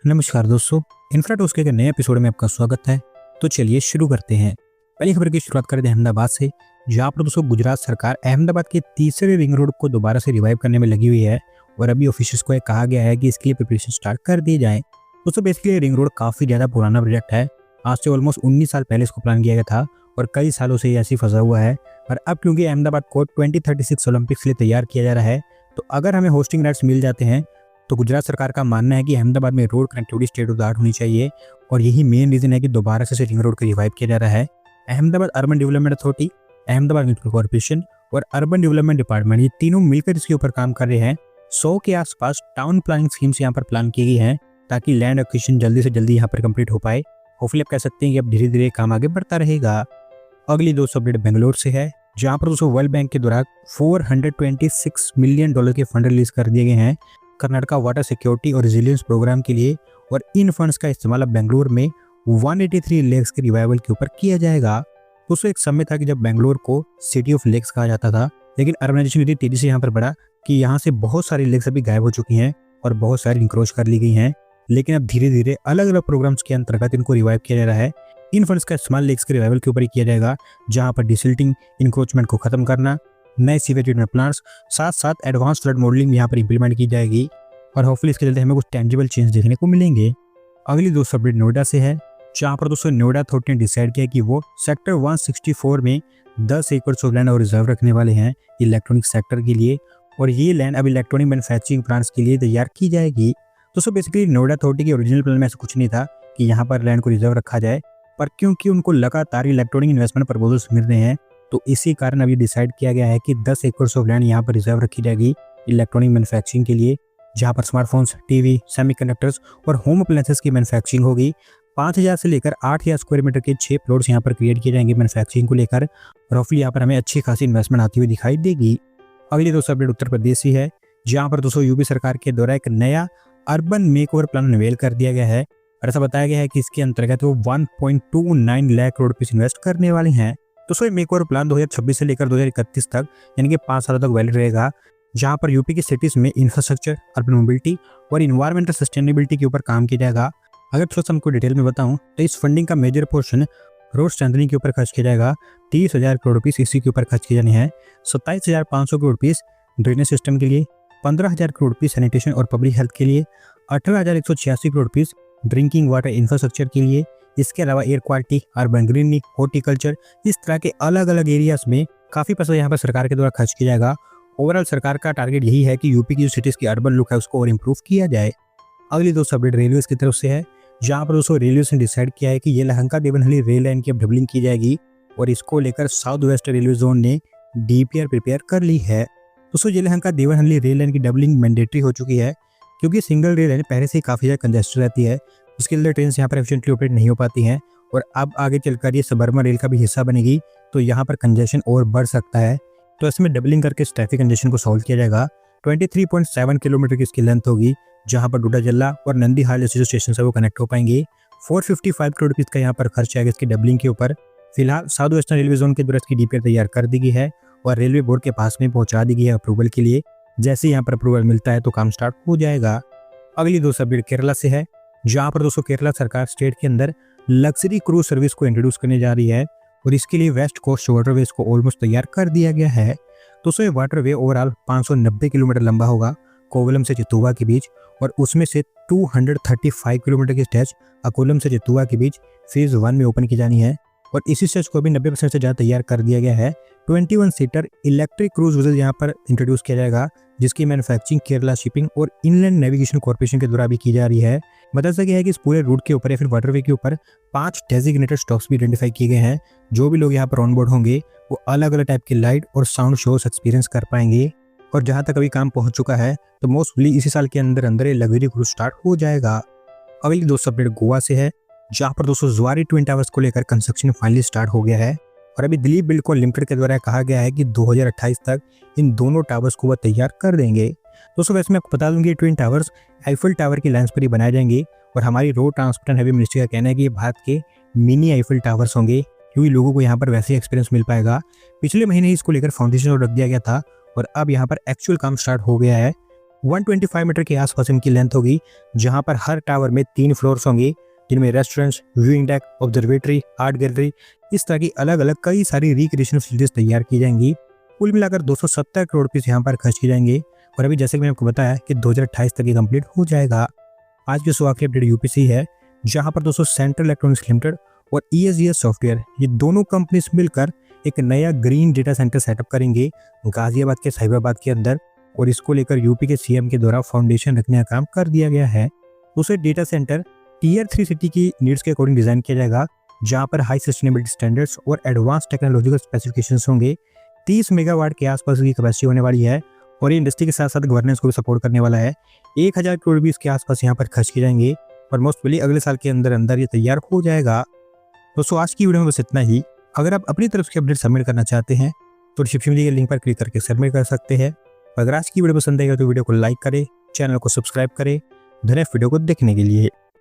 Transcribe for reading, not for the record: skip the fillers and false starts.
नमस्कार दोस्तों, इन्फ्राटॉक्स के एक नए एपिसोड में आपका स्वागत है। तो चलिए शुरू करते हैं। पहली खबर की शुरुआत करते हैं अहमदाबाद से, जहां पर दोस्तों गुजरात सरकार अहमदाबाद के तीसरे रिंग रोड को दोबारा से रिवाइव करने में लगी हुई है और अभी ऑफिशियल्स को कहा गया है कि इसके लिए प्रिपरेशन स्टार्ट कर दी जाए। दोस्तों बेसिकली रिंग रोड काफी ज्यादा पुराना प्रोजेक्ट है। आज से ऑलमोस्ट 19 साल पहले इसको प्लान किया गया था और कई सालों से ये ऐसे फंसा हुआ है। और अब क्योंकि अहमदाबाद को 2036 ओलंपिक्स के लिए तैयार किया जा रहा है, तो अगर हमें होस्टिंग राइट्स मिल जाते हैं तो गुजरात सरकार का मानना है कि अहमदाबाद में road connectivity state of the art होनी चाहिए और यही मेन रीजन है कि दोबारा से रिंग रोड को रिवाइव किया जा रहा है। Ahmedabad urban development authority, Ahmedabad municipal corporation और अर्बन डेवलपमेंट डिपार्टमेंट, ये तीनों मिलकर इसके ऊपर काम कर रहे हैं। 100 के आसपास टाउन प्लानिंग स्कीम्स यहाँ पर प्लान की गई हैं ताकि लैंड एक्विजिशन जल्दी से जल्दी यहाँ पर कंप्लीट हो पाए। होपफुली आप कह सकते हैं कि अब धीरे धीरे काम आगे बढ़ता रहेगा। अगली दोस्तों अपडेट बेंगलोर से है, जहाँ पर दोस्तों वर्ल्ड बैंक के द्वारा $426 मिलियन के फंड रिलीज कर दिए गए हैं कर्नाटका वाटर सिक्योरिटी और रेजिलियंस प्रोग्राम के लिए। और इन फंड्स का इस्तेमाल अब बेंगलोर में 183 लेक्स के रिवाइवल के ऊपर किया जाएगा। दोस्तों एक समय था कि जब बेंगलोर को सिटी ऑफ लेक्स कहा जाता था, लेकिन अर्बनाइजेशन इतनी तेजी से यहाँ पर बढ़ा कि यहाँ से बहुत सारी लेक्स अभी गायब हो चुकी हैं और बहुत सारी इंक्रोच कर ली गई हैं। लेकिन अब धीरे धीरे अलग अलग प्रोग्राम्स के अंतर्गत इनको रिवाइव किया जा रहा है। इन फंड्स का इस्तेमाल लेक्स के रिवाइवल के ऊपर ही किया जाएगा, जहाँ पर डिसिल्टिंग, इंक्रोचमेंट को खत्म करना, नए सीवेज ट्रीटमेंट प्लांट्स, साथ साथ एडवांस फ्लड मॉडलिंग यहाँ पर इंप्लीमेंट की जाएगी और होपफुली इसके चलते हमें कुछ टेंजिबल चेंज देखने को मिलेंगे। अगली दोस्तों अपडेट नोएडा से है, जहाँ पर दोस्तों नोएडा अथॉरिटी ने डिसाइड किया कि वो सेक्टर 164 में 10 एकड़ ऑफ लैंड और रिजर्व रखने वाले हैं इलेक्ट्रॉनिक सेक्टर के लिए, और ये लैंड अब इलेक्ट्रॉनिक मैन्युफैक्चरिंग प्लांट्स के लिए तैयार की जाएगी। दोस्तों बेसिकली नोएडा अथॉरिटी के ओरिजिनल प्लान में ऐसा कुछ नहीं था कि यहाँ पर लैंड को रिजर्व रखा जाए, पर क्योंकि उनको लगातार इलेक्ट्रॉनिक इन्वेस्टमेंट प्रपोजल्स मिल रहे हैं, तो इसी कारण अभी डिसाइड किया गया है कि 10 एकड़ ऑफ लैंड यहाँ पर रिजर्व रखी जाएगी इलेक्ट्रॉनिक मैन्युफैक्चरिंग के लिए, जहाँ पर स्मार्टफोन्स, टीवी, सेमीकंडक्टर्स और होम अप्लायंसेस की मैन्युफैक्चरिंग होगी। 5000 से लेकर 8000 स्क्वायर मीटर के 6 प्लॉट्स यहाँ पर क्रिएट किए जाएंगे मैन्युफैक्चरिंग को लेकर। रफली यहाँ पर हमें अच्छी खासी इन्वेस्टमेंट आती हुई दिखाई देगी। अगली दोस्तों अपडेट उत्तर प्रदेश ही है, जहाँ पर दोस्तों यूपी सरकार के द्वारा एक नया अर्बन मेकओवर प्लान अनवेल कर दिया गया है और ऐसा बताया गया है कि इसके अंतर्गत वो 1.29 लाख करोड़ रुपए इन्वेस्ट करने वाले हैं। दोस्तों ये मेकओवर प्लान 2026 से लेकर 2031 तक यानी कि 5 सालों तक वैलिड रहेगा, जहां पर यूपी की सिटीज में इंफ्रास्ट्रक्चर, अर्बन मोबिलिटी और इन्वायरमेंटल सस्टेनेबिलिटी के ऊपर काम किया जाएगा। अगर थोड़ा सा हमको डिटेल में बताऊं तो इस फंडिंग का मेजर पोर्शन रोड स्ट्रेंथनिंग के ऊपर खर्च किया जाएगा। 30,000 करोड़ रुपीस इसी के ऊपर खर्च किए जाने हैं। 27,500 करोड़ रुपीस ड्रेनेज सिस्टम के लिए, 15,000 करोड़ रुपीस सैनिटेशन और पब्लिक हेल्थ के लिए, 18,186 crore rupees drinking water infrastructure के लिए। इसके अलावा air quality, urban greenery, horticulture, इस तरह के अलग अलग एरियाज में काफी पैसा यहाँ पर सरकार के द्वारा खर्च किया जाएगा। ओवरऑल सरकार का टारगेट यही है कि यूपी की जो सिटीज की अर्बन लुक है उसको और इम्प्रूव किया जाए। अगली दोस्तों अपडेट रेलवे की तरफ से है, जहाँ पर दोस्तों रेलवे ने डिसाइड किया है कि ये लहंगा देवनहल्ली रेल लाइन की अब डबलिंग की जाएगी और इसको लेकर साउथ वेस्ट रेलवे जोन ने डीपीआर प्रिपेयर कर ली है। दोस्तों ये लहंगा देवनहल्ली रेल लाइन की डबलिंग मैंडेटरी हो चुकी है, क्योंकि सिंगल रेल लाइन पहले से ही काफी ज्यादा कंजेस्टेड रहती है। उसके लिए ट्रेन यहाँ पर एफिशिएंटली ऑपरेट नहीं हो पाती हैं और अब आगे चलकर ये सबर्मा रेल का भी हिस्सा बनेगी, तो यहाँ पर कंजेशन और बढ़ सकता है। तो इसमें डबलिंग करके इस ट्रैफिक कंजेशन को सॉल्व किया जाएगा। 23.7 किलोमीटर की इसकी लेंथ होगी, जहाँ पर डूडाजल्ला और नंदीहाल जैसे जो स्टेशन है वो कनेक्ट हो पाएंगे। 455 करोड़ रुपीज का यहाँ पर खर्च आएगा इसकी डबलिंग के ऊपर। फिलहाल साउथ वेस्टर्न रेलवे जोन के द्वारा इसकी डीपीआर तैयार कर दी गई है और रेलवे बोर्ड के पास में पहुंचा दी गई है अप्रूवल के लिए। जैसे यहाँ पर अप्रूवल मिलता है तो काम स्टार्ट हो जाएगा। अगली दोस्तों अपडेट केरला से है, जहाँ पर दोस्तों केरला सरकार स्टेट के अंदर लग्जरी क्रूज सर्विस को इंट्रोड्यूस करने जा रही है और इसके लिए वेस्ट कोस्ट वाटरवेज को ऑलमोस्ट तैयार कर दिया गया है। दोस्तों ये वाटरवे ओवरऑल 590 किलोमीटर लंबा होगा कोवलम से चित्तूवा के बीच, और उसमें से 235 किलोमीटर की स्ट्रेच अकोलम से चित्तूवा के बीच फेज 1 में ओपन की जानी है और इसी स्ट्रेच को भी 90% से ज़्यादा तैयार कर दिया गया है। 21 सीटर इलेक्ट्रिक क्रूज वेसल यहाँ पर इंट्रोड्यूस किया जाएगा, जिसकी मैन्युफैक्चरिंग केरला शिपिंग और इनलैंड नेविगेशन कॉर्पोरेशन के द्वारा भी की जा रही है। बताया गया है कि इस पूरे रूट के ऊपर या फिर वाटरवे के ऊपर 5 डेजिग्नेटेड स्टॉप्स भी आइडेंटिफाई किए गए हैं। जो भी लोग यहाँ पर ऑनबोर्ड होंगे वो अलग अलग टाइप की लाइट और साउंड शोज एक्सपीरियंस कर पाएंगे। और जहाँ तक अभी काम पहुंच चुका है तो मोस्टली इसी साल के अंदर अंदर ये लग्जरी क्रूज स्टार्ट हो जाएगा। अगली दोस्तों अपडेट गोवा से है, जहाँ पर दोस्तों जुआरी ट्विन टावर्स को लेकर कंस्ट्रक्शन फाइनली स्टार्ट हो गया है और अभी दिलीप बिल्डकॉन लिमिटेड के द्वारा कहा गया है कि 2028 तक इन दोनों टावर्स को वह तैयार कर देंगे। दोस्तों वैसे मैं आपको बता दूंगी ट्विन टावर्स आईफिल टावर की लाइन्स पर ही बनाए जाएंगे और हमारी road transport and heavy ministry का कहना है कि ये भारत के मिनी आईफिल टावर्स होंगे, क्योंकि लोगों को यहाँ पर वैसे ही एक्सपीरियंस मिल पाएगा। पिछले महीने ही इसको लेकर फाउंडेशन रख दिया गया था और अब यहाँ पर एक्चुअल काम स्टार्ट हो गया है। 125 मीटर के आसपास इनकी लेंथ होगी, जहां पर हर टावर में 3 फ्लोर्स होंगे, जिनमें restaurants, viewing deck, observatory, art gallery, इस तरह की अलग अलग कई सारी रिक्रिएशन फैसिलिटीज तैयार की जाएंगी। कुल मिलाकर 270 करोड़ रुपये यहाँ पर खर्च की जाएंगे और अभी जैसे कि मैंने आपको बताया कि 2028 तक ये कंप्लीट हो जाएगा। आज की सो आखिरी अपडेट यूपीसी है, जहां पर दोस्तों सेंट्रल इलेक्ट्रॉनिक्स लिमिटेड और ESGS सॉफ्टवेयर, ये दोनों कंपनीज मिलकर एक नया ग्रीन डेटा सेंटर सेटअप करेंगे गाजियाबाद के साहिबाबाद के अंदर, और इसको लेकर यूपी के सीएम के द्वारा फाउंडेशन रखने का काम कर दिया गया है। दूसरे डेटा सेंटर टियर 3 सिटी की नीड्स के अकॉर्डिंग डिजाइन किया जाएगा, जहां पर हाई सस्टेनेबिलिटी स्टैंडर्ड्स और एडवांस टेक्नोलॉजिकल स्पेसिफिकेशंस होंगे। 30 मेगावाट के आसपास की कैपेसिटी होने वाली है और ये इंडस्ट्री के साथ साथ गवर्नेंस को भी सपोर्ट करने वाला है। 1000 करोड़ रुपये इसके आसपास यहाँ पर खर्च किए जाएंगे और मोस्ट प्रोबेबली अगले साल के अंदर अंदर ये तैयार हो जाएगा। दोस्तों आज की वीडियो में बस इतना ही। अगर आप अपनी तरफ से अपडेट सबमिट करना चाहते हैं तो डिस्क्रिप्शन में दिए गए लिंक पर क्लिक करके सबमिट कर सकते हैं। अगर आज की वीडियो पसंद आएगा तो वीडियो को लाइक करें, चैनल को सब्सक्राइब करें। धन्यवाद वीडियो को देखने के लिए।